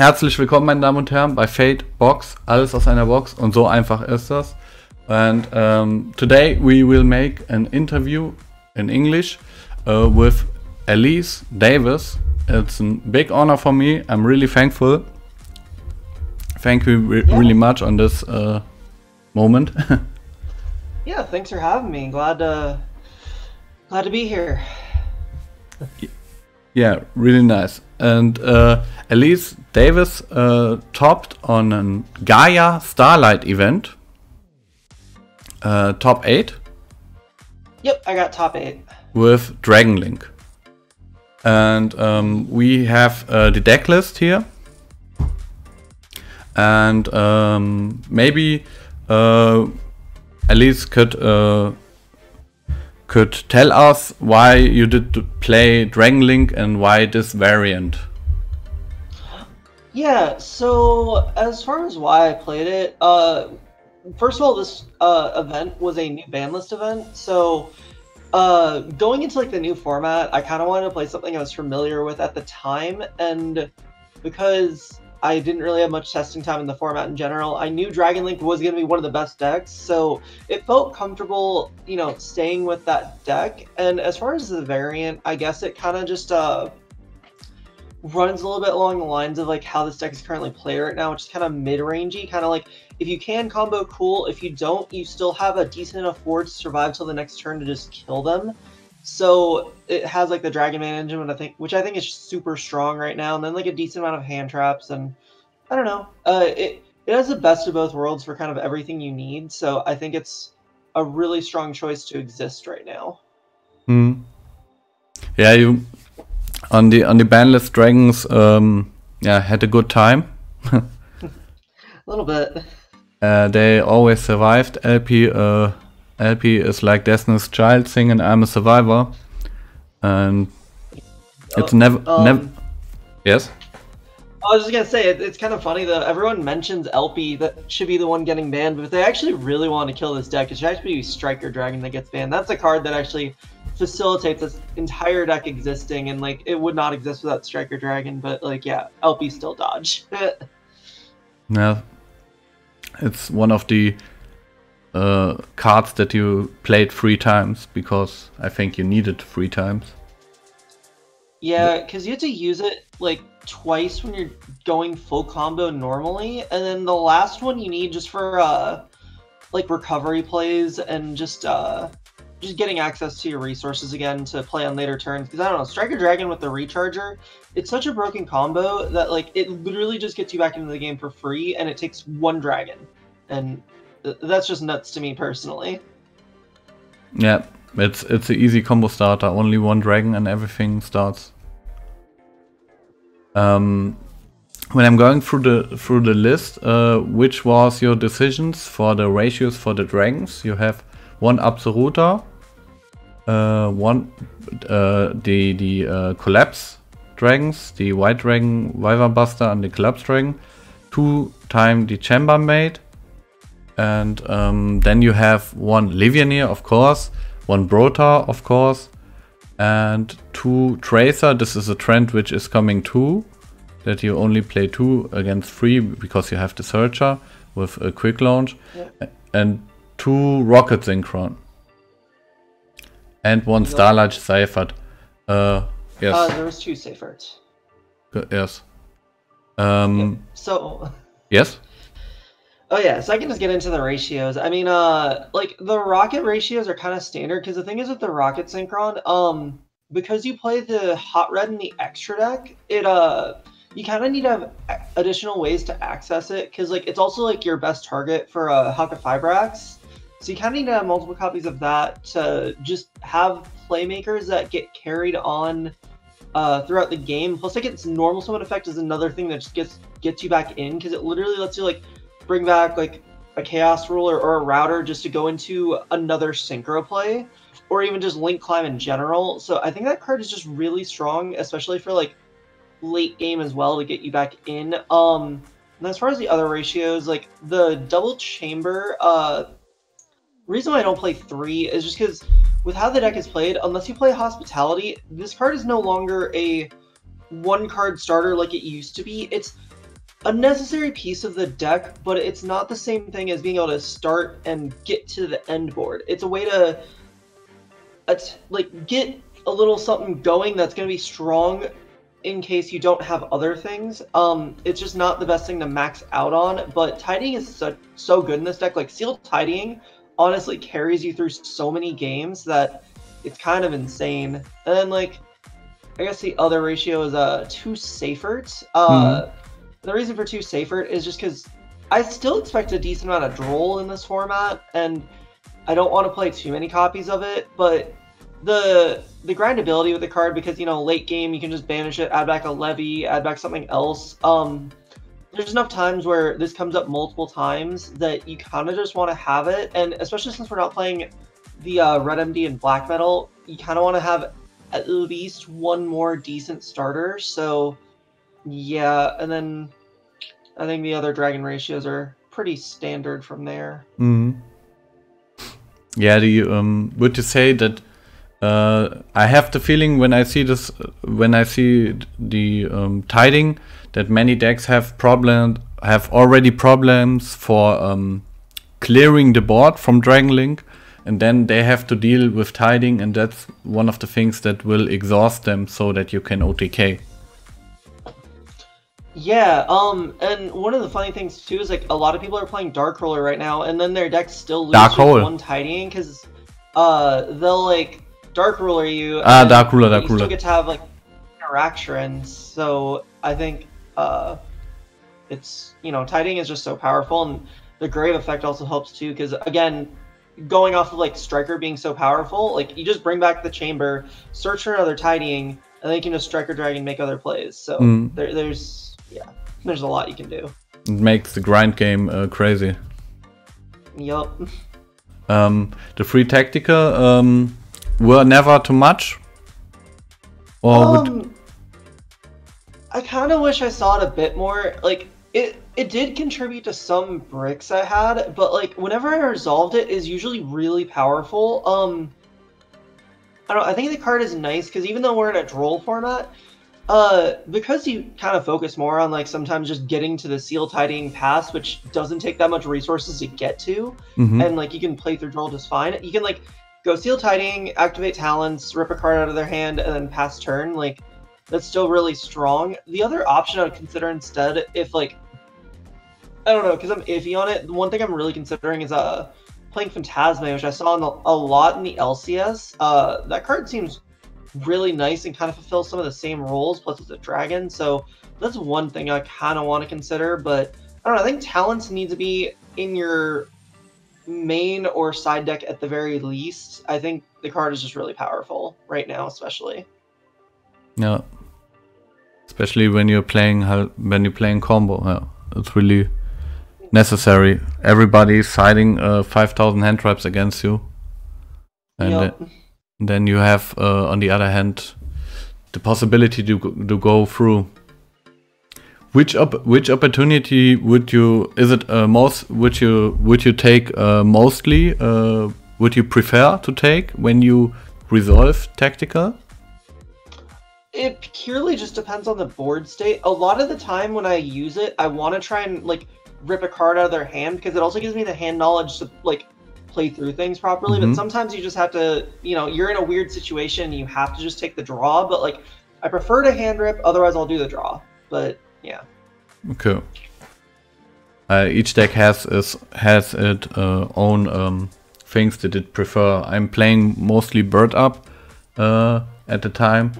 Herzlich willkommen, meine Damen und Herren, bei Fate Box. Alles aus einer Box und so einfach ist das. And today we will make an interview in English with Alyse Davis. It's a big honor for me. I'm really thankful. Thank you really much on this moment. Yeah, thanks for having me. Glad to be here. Yeah, really nice. And Alyse Davis topped on a Gaia Starlight event. Top 8. Yep, I got top 8. With Dragon Link. And we have the deck list here. And maybe Alyse could tell us why you did play Dragon Link and why this variant. Yeah, so as far as why I played it, first of all, this event was a new ban list event, so going into like the new format, I kind of wanted to play something I was familiar with at the time, and because I didn't really have much testing time in the format in general, I knew Dragon Link was going to be one of the best decks, so it felt comfortable, you know, staying with that deck. And as far as the variant, I guess it kind of just runs a little bit along the lines of like how this deck is currently played right now, which is kind of mid-rangey, kind of like if you can combo, cool. If you don't, you still have a decent enough ward to survive till the next turn to just kill them. So it has like the Dragon Man engine, which I think is super strong right now, and then like a decent amount of hand traps, and I don't know. It has the best of both worlds for kind of everything you need. So I think it's a really strong choice to exist right now. Yeah, you on the banless dragons, yeah, had a good time. A little bit. They always survived. LP is like Destiny's Child singing "I'm a Survivor," and it's never. Yes. I was just gonna say it's kind of funny though. Everyone mentions LP that should be the one getting banned, but if they actually really want to kill this deck, it should actually be Striker Dragon that gets banned. That's a card that actually facilitates this entire deck existing, and like it would not exist without Striker Dragon. But like, yeah, LP still dodge. Yeah, it's one of the cards that you played 3 times because I think you need it 3 times. Yeah, because you have to use it like twice when you're going full combo normally, and then the last one you need just for like recovery plays and just getting access to your resources again to play on later turns. Because I don't know, Striker Dragon with the Recharger, it's such a broken combo that like it literally just gets you back into the game for free, and it takes 1 dragon, and that's just nuts to me personally. Yeah, it's an easy combo starter. Only 1 dragon and everything starts. When I'm going through the list, which was your decisions for the ratios for the dragons? You have 1 Absoluta, 1 the Collapse dragons, the White Dragon, Wyvern Buster, and the Collapse Dragon, 2 times the Chambermaid, and then you have 1 Livioneer, of course, 1 Brotar, of course, and 2 Tracer. This is a trend which is coming too, that you only play 2 against 3 because you have the Searcher with a quick launch, and 2 Rocket Synchron, and 1 Starlight Seifert. Yes. There was 2 Seiferts. Yes. So. Yes. Oh yeah, so I can just get into the ratios. I mean, like the rocket ratios are kind of standard because the thing is with the Rocket Synchron, because you play the Hot Red in the extra deck, it you kind of need to have additional ways to access it because like it's also like your best target for Haka Fibrax. So you kind of need to have multiple copies of that to just have playmakers that get carried on throughout the game. Plus, like its normal summon effect is another thing that just gets you back in because it literally lets you like bring back like a Chaos Ruler or a Router just to go into another Synchro play, or even just Link Climb in general. So I think that card is just really strong, especially for like late game as well to get you back in. And as far as the other ratios, like the Double Chamber, reason why I don't play 3 is just because with how the deck is played, unless you play Hospitality, this card is no longer a 1-card starter like it used to be. a necessary piece of the deck, but it's not the same thing as being able to start and get to the end board. It's a way to like get a little something going that's going to be strong in case you don't have other things. It's just not the best thing to max out on, but tidying is so good in this deck. Like sealed tidying honestly carries you through so many games that it's kind of insane. And then like I guess the other ratio is 2 Safert. The reason for 2 Safert is just because I still expect a decent amount of droll in this format, and I don't want to play too many copies of it, but the grindability with the card, because, you know, late game you can just banish it, add back a levy, add back something else. There's enough times where this comes up multiple times that you kind of just want to have it, and especially since we're not playing the Red MD and Black Metal, you kind of want to have at least one more decent starter. So yeah, and then I think the other dragon ratios are pretty standard from there. Yeah, do you would you say that I have the feeling when I see this, when I see the tiding, that many decks have already problems for clearing the board from Dragon Link, and then they have to deal with tiding, and that's one of the things that will exhaust them so that you can OTK. Yeah, and one of the funny things too is like a lot of people are playing Dark Roller right now, and then their deck still loses one tidying because they'll like Dark Ruler you. Dark Ruler. You still get to have like interactions, so I think it's, you know, tidying is just so powerful, and the Grave effect also helps too, because again, going off of like Striker being so powerful, like you just bring back the chamber, search for another tidying, and then you can just Striker Dragon make other plays. So there's a lot you can do. It makes the grind game crazy. Yup. The free tactical were never too much? Or I kind of wish I saw it a bit more. Like, it did contribute to some bricks I had, but like whenever I resolved it is usually really powerful. I think the card is nice because even though we're in a droll format, because you kind of focus more on like sometimes just getting to the seal tidying pass, which doesn't take that much resources to get to, and like you can play through droll just fine. You can like go seal tidying, activate talents, rip a card out of their hand, and then pass turn. Like that's still really strong. The other option I would consider instead, if like I don't know, because I'm iffy on it. The one thing I'm really considering is playing Phantasme, which I saw a lot in the LCS. That card seems really nice and kind of fulfills some of the same roles, plus it's a dragon, so that's one thing I kind of want to consider. But I don't know, I think talents need to be in your main or side deck at the very least. I think the card is just really powerful right now, especially. Yeah, especially when you're playing combo. Yeah, it's really necessary. Everybody's siding 5,000 hand traps against you, and then you have on the other hand the possibility to go through. Which opportunity would you would you take mostly? Would you prefer to take when you resolve tactical? It purely just depends on the board state. A lot of the time when I use it, I want to try and like rip a card out of their hand because it also gives me the hand knowledge to like play through things properly. But sometimes you just have to, you know, you're in a weird situation and you have to just take the draw. But like, I prefer to hand rip, otherwise I'll do the draw. But yeah. Okay. Each deck has its own things that it prefer. I'm playing mostly Bird Up at the time.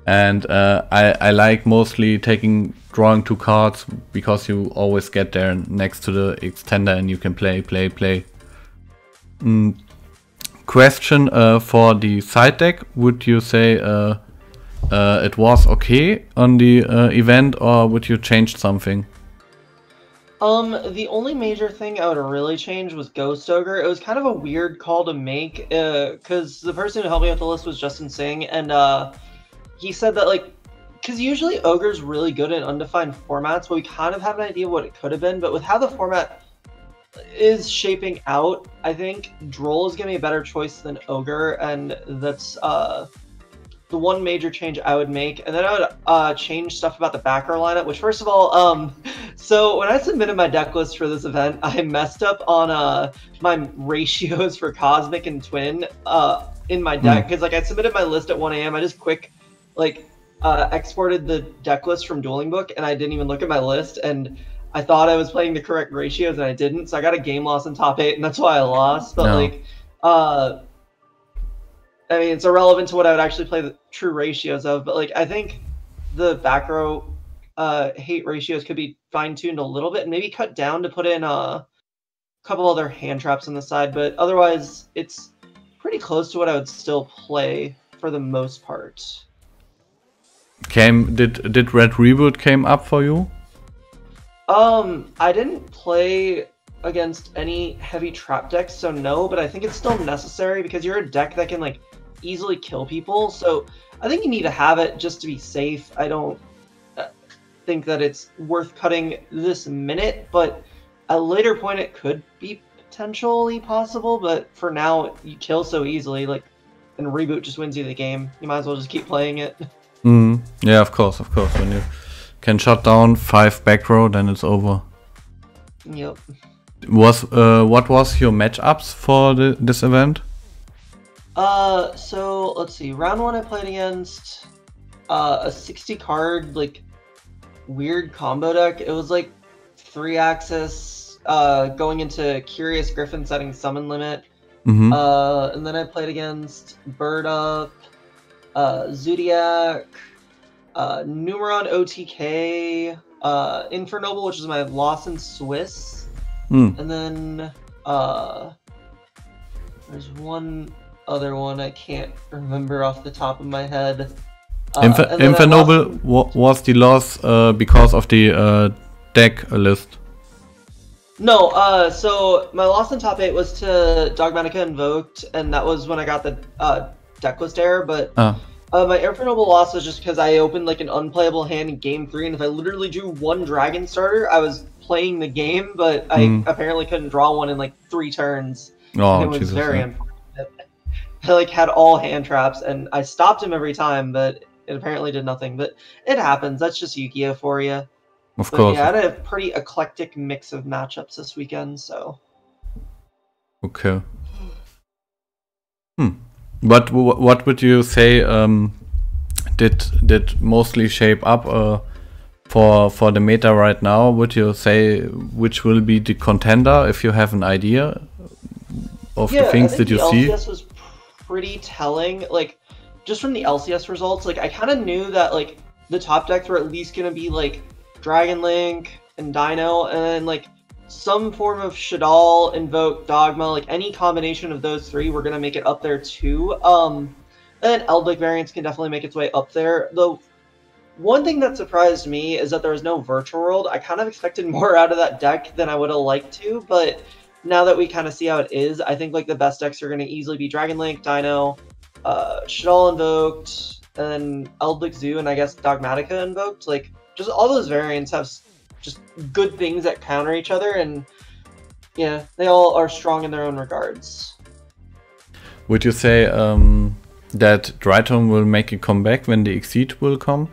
And I like mostly drawing 2 cards because you always get there next to the extender and you can play. Question for the side deck: would you say it was okay on the event, or would you change something? The only major thing I would really change was Ghost Ogre. It was kind of a weird call to make, because the person who helped me with the list was Justin Singh, and he said that, like, because usually Ogre's really good in undefined formats, but we kind of have an idea what it could have been, but with how the format is shaping out, I think Droll is going to be a better choice than Ogre, and that's the one major change I would make, and then I would change stuff about the back row lineup. Which, first of all, so when I submitted my deck list for this event, I messed up on my ratios for Cosmic and Twin in my deck, because like I submitted my list at 1 a.m. I just exported the deck list from Dueling Book, and I didn't even look at my list, and I thought I was playing the correct ratios, and I didn't, so I got a game loss in top 8, and that's why I lost. But like, I mean, it's irrelevant to what I would actually play the true ratios of, but like, I think the back row hate ratios could be fine-tuned a little bit, and maybe cut down to put in a couple other hand traps on the side, but otherwise, it's pretty close to what I would still play for the most part. Did Red Reboot came up for you? I didn't play against any heavy trap decks, so no, but I think it's still necessary because you're a deck that can like easily kill people, so I think you need to have it just to be safe. I don't think that it's worth cutting this minute, but at a later point it could be potentially possible, but for now you kill so easily, like, and Reboot just wins you the game. You might as well just keep playing it. Yeah, of course. When you can shut down 5 back row, then it's over. Yep. What was your matchups for this event? So let's see. Round 1 I played against a 60 card like weird combo deck. It was like 3-axis going into Curious Griffin setting summon limit. And then I played against Bird Up, Zodiac, Numeron OTK, Infernoble, which is my Lawson Swiss, and then there's one other one I can't remember off the top of my head. Infernoble was the loss because of the deck list. No, so my loss in top 8 was to Dogmatica Invoked, and that was when I got the deck list error, but my Infernoble loss was just because I opened like an unplayable hand in game 3, and if I literally drew 1 Dragon starter, I was playing the game, but I apparently couldn't draw one in like 3 turns. Oh, it was Jesus, very unfortunate. I like had all hand traps, and I stopped him every time, but it apparently did nothing. But it happens. That's just Yugioh for you. Of course. Yeah, I had a pretty eclectic mix of matchups this weekend, so. Okay. But what would you say did mostly shape up for the meta right now? Would you say which will be the contender, if you have an idea of the things that you see? LCS was pretty telling. Like, just from the LCS results, like I kind of knew that like the top decks were at least gonna be like Dragon Link and Dino, and then like some form of Shadal, Invoke, Dogma, like any combination of those 3 were gonna make it up there too. And Eldlik variants can definitely make its way up there. The one thing that surprised me is that there was no Virtual World. I kind of expected more out of that deck than I would have liked to, but now that we kind of see how it is, I think like the best decks are gonna easily be Dragon Link, Dino, Shadal Invoked, and then Eldlik Zoo, and I guess Dogmatica Invoked. Like, just all those variants have just good things that counter each other, and yeah, they all are strong in their own regards. Would you say that Drytone will make a comeback when the Exceed will come?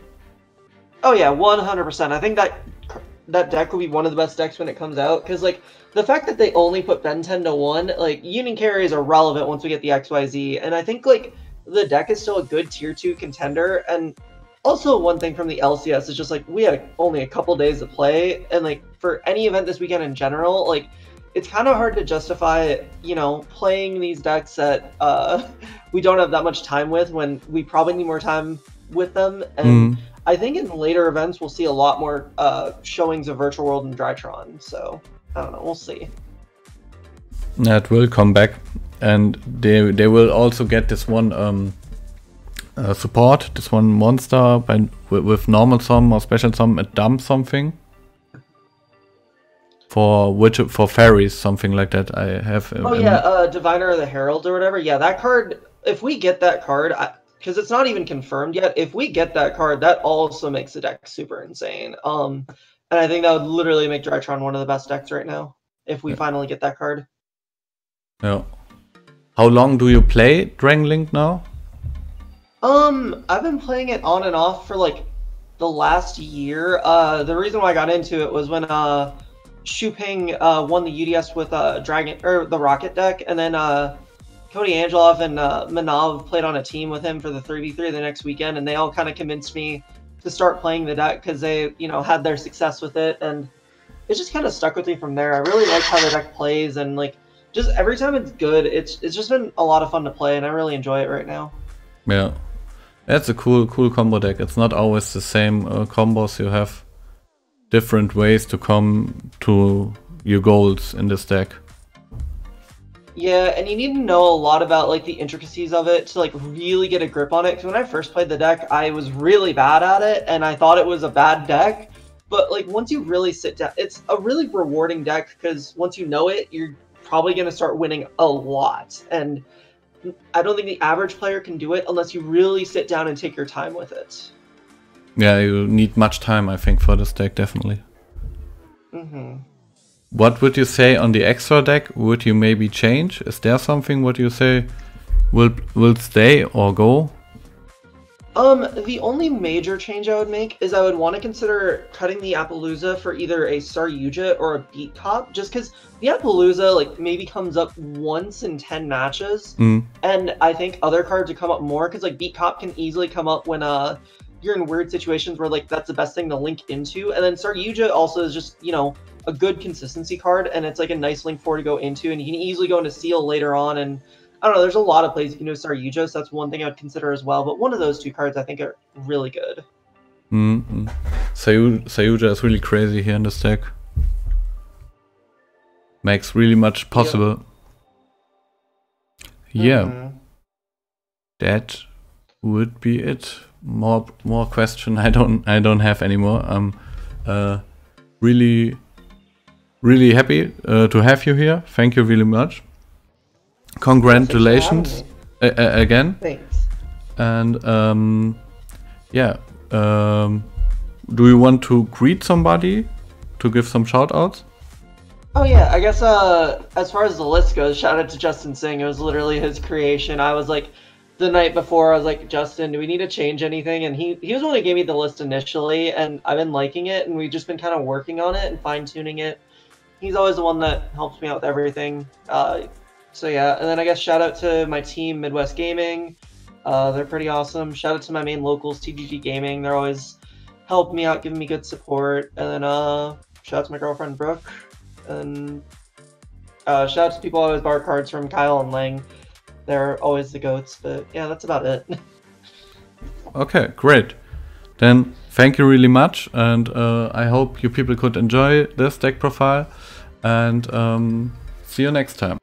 Oh yeah, 100%. I think that deck will be one of the best decks when it comes out, because like the fact that they only put Ben 10 to 1, like Union Carry is irrelevant once we get the XYZ, and I think like the deck is still a good tier 2 contender. And also, one thing from the LCS is just like we had only a couple days to play, and like for any event this weekend in general, like it's kind of hard to justify, you know, playing these decks that we don't have that much time with when we probably need more time with them. And I think in later events we'll see a lot more showings of Virtual World and Drytron. So I don't know, we'll see. That will come back, and they will also get this one support, this one monster with normal summon or special summon, it dumps something for fairies, something like that. I have. Oh yeah, Diviner of the Herald or whatever. Yeah, that card. If we get that card, because it's not even confirmed yet, if we get that card, that also makes the deck super insane. And I think that would literally make Drytron one of the best decks right now if we finally get that card. Yeah. How long do you play Dragon Link now? I've been playing it on and off for like the last year. The reason why I got into it was when Shuping won the UDS with Dragon or the Rocket deck, and then Cody Angelov and Manav played on a team with him for the 3v3 the next weekend, and they all kind of convinced me to start playing the deck because they, had their success with it, and it just kind of stuck with me from there. I really like how the deck plays, and like just every time it's good, it's just been a lot of fun to play, and I really enjoy it right now. Yeah, that's a cool combo deck. It's not always the same combos. You have different ways to come to your goals in this deck. Yeah, and you need to know a lot about like the intricacies of it to like really get a grip on it. Because when I first played the deck, I was really bad at it, and I thought it was a bad deck. But like once you really sit down, it's a really rewarding deck because once you know it, you're probably going to start winning a lot. And I don't think the average player can do it unless you really sit down and take your time with it. Yeah, you need much time, I think, for this deck, definitely. What would you say on the extra deck? Would you maybe change? Is there something what you say will stay or go? The only major change I would make is I would want to consider cutting the Appaloosa for either a Star Yugioh or a Beat Cop, just because the Appaloosa like maybe comes up once in 10 matches, and I think other cards would come up more because like Beat Cop can easily come up when you're in weird situations where like that's the best thing to link into, and then Star Yugioh also is just a good consistency card, and it's like a nice link for to go into, and you can easily go into Seal later on, and I don't know, there's a lot of plays you can do with Star Yugioh, so that's one thing I would consider as well, but one of those two cards I think are really good. Sayuja is really crazy here in this deck. Makes really much possible. Yeah. That would be it. More question I don't have anymore. Really happy to have you here. Thank you really much. Congratulations again. Thanks. And do you want to greet somebody to give some shout outs? Oh yeah, I guess as far as the list goes, shout out to Justin Singh. It was literally his creation. I was like, the night before, I was like, Justin, do we need to change anything? And he was the one who gave me the list initially, and I've been liking it, and we've just been kind of working on it and fine-tuning it. He's always the one that helps me out with everything. So yeah, and then I guess shout out to my team, Midwest Gaming. They're pretty awesome. Shout out to my main locals, TGG Gaming. They're always helping me out, giving me good support. And then shout out to my girlfriend, Brooke. And shout out to people I always borrow cards from, Kyle and Lang. They're always the goats, but yeah, that's about it. Okay, great. Then thank you really much, and I hope you people could enjoy this deck profile, and see you next time.